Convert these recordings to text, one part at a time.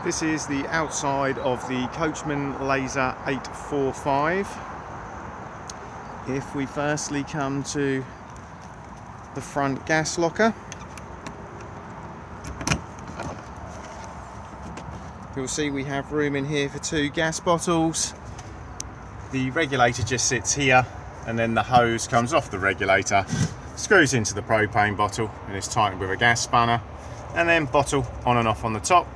This is the outside of the Coachman Laser 845. If we firstly come to the front gas locker, you'll see we have room in here for 2 gas bottles. The regulator just sits here, and then the hose comes off the regulator, screws into the propane bottle, and is tightened with a gas spanner, and then bottle on and off on the top.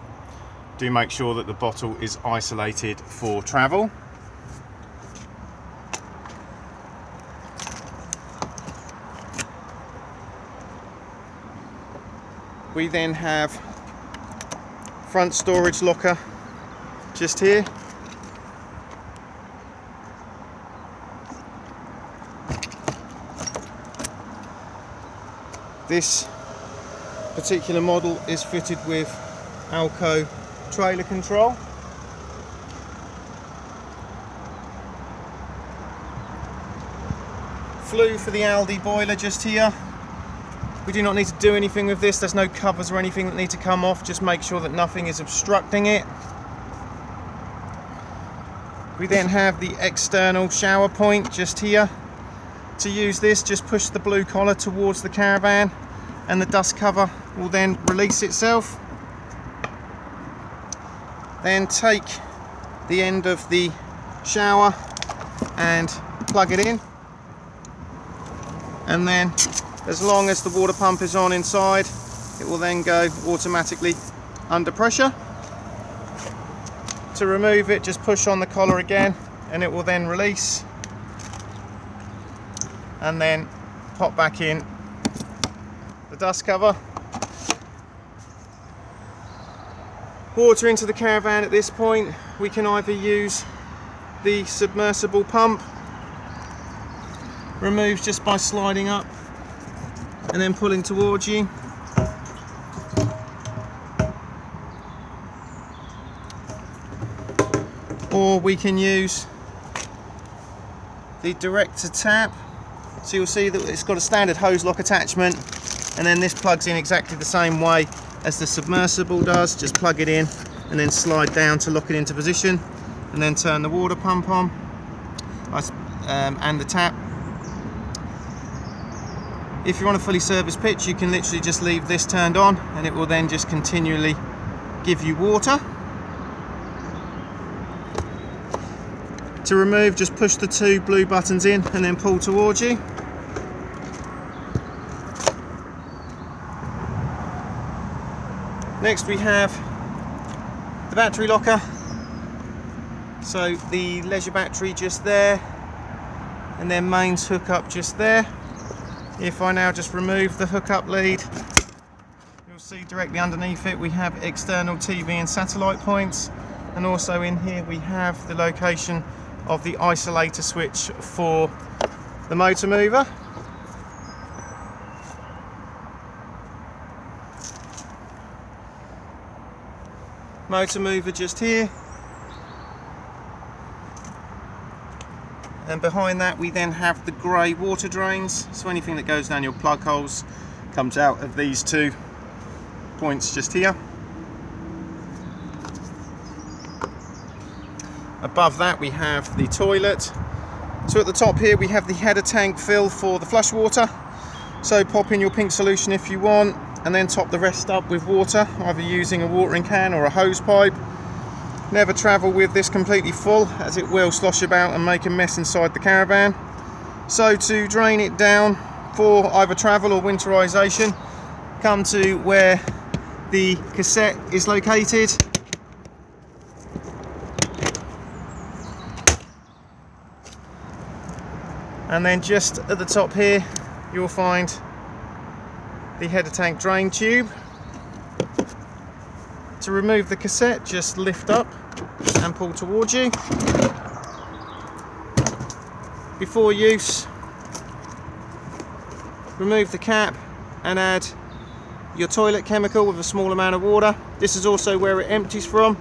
Do make sure that the bottle is isolated for travel. We then have front storage locker just here. This particular model is fitted with Alco trailer control. Flue for the Aldi boiler just here. We do not need to do anything with this. There's no covers or anything that need to come off. Just make sure that nothing is obstructing it. We then have the external shower point just here. To use this, just push the blue collar towards the caravan and the dust cover will then release itself. Then take the end of the shower and plug it in, and then as long as the water pump is on inside, it will then go automatically under pressure. To remove it, just push on the collar again and it will then release, and then pop back in the dust cover. Water into the caravan at this point, we can either use the submersible pump, removes just by sliding up and then pulling towards you, or we can use the direct to tap. So you'll see that it's got a standard hose lock attachment, and then this plugs in exactly the same way as the submersible does. Just plug it in and then slide down to lock it into position, and then turn the water pump on and the tap. If you're on a fully serviced pitch, you can literally just leave this turned on and it will then just continually give you water. To remove, just push the 2 blue buttons in and then pull towards you. Next we have the battery locker. So the leisure battery just there, and then mains hookup just there. If I now just remove the hookup lead, you'll see directly underneath it we have external TV and satellite points, and also in here we have the location of the isolator switch for the motor mover. Motor mover just here, and behind that we then have the grey water drains, so anything that goes down your plug holes comes out of these 2 points just here. Above that we have the toilet. So at the top here we have the header tank fill for the flush water, so pop in your pink solution if you want, and then top the rest up with water, either using a watering can or a hose pipe. Never travel with this completely full, as it will slosh about and make a mess inside the caravan. So to drain it down for either travel or winterization, come to where the cassette is located. And then just at the top here, you'll find the header tank drain tube. To remove the cassette, just lift up and pull towards you. Before use, remove the cap and add your toilet chemical with a small amount of water. This is also where it empties from.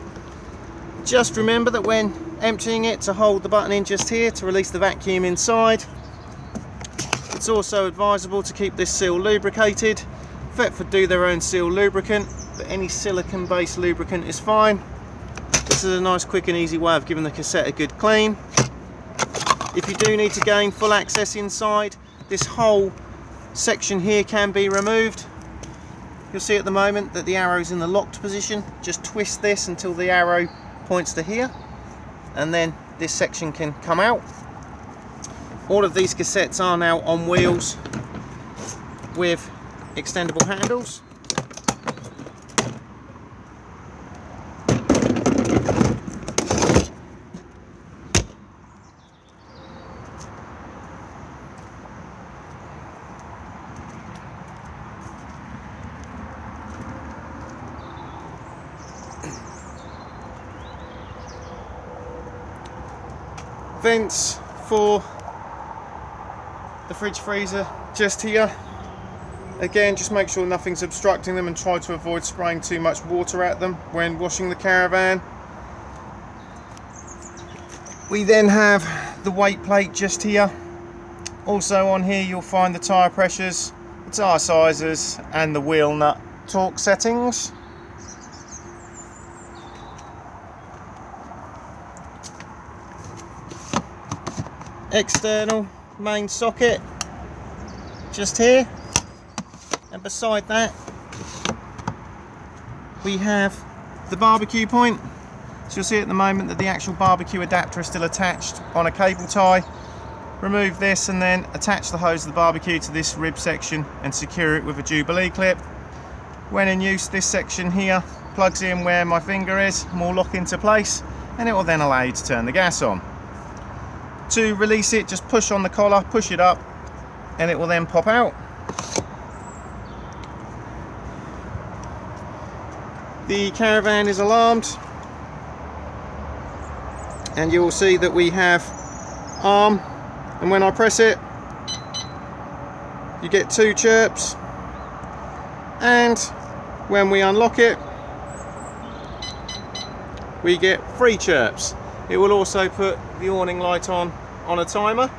Just remember that when emptying it, to hold the button in just here to release the vacuum inside. It's also advisable to keep this seal lubricated. Thetford do their own seal lubricant, but any silicone based lubricant is fine. this is a nice, quick and easy way of giving the cassette a good clean. If you do need to gain full access inside, this whole section here can be removed. You'll see at the moment that the arrow's in the locked position. Just twist this until the arrow points to here, and then this section can come out. All of these cassettes are now on wheels with extendable handles. Vents for the fridge freezer just here. Again, just make sure nothing's obstructing them and try to avoid spraying too much water at them when washing the caravan. We then have the weight plate just here. Also on here you'll find the tyre pressures, the tyre sizes and the wheel nut torque settings. External main socket just here, and beside that we have the barbecue point. So you'll see at the moment that the actual barbecue adapter is still attached on a cable tie. Remove this and then attach the hose of the barbecue to this rib section and secure it with a Jubilee clip. When in use, this section here plugs in where my finger is and will lock into place, and it will then allow you to turn the gas on. To release it, just push on the collar, push it up, and it will then pop out. The caravan is alarmed, and you will see that we have arm, and when I press it you get 2 chirps, and when we unlock it we get 3 chirps. It will also put the awning light on a timer.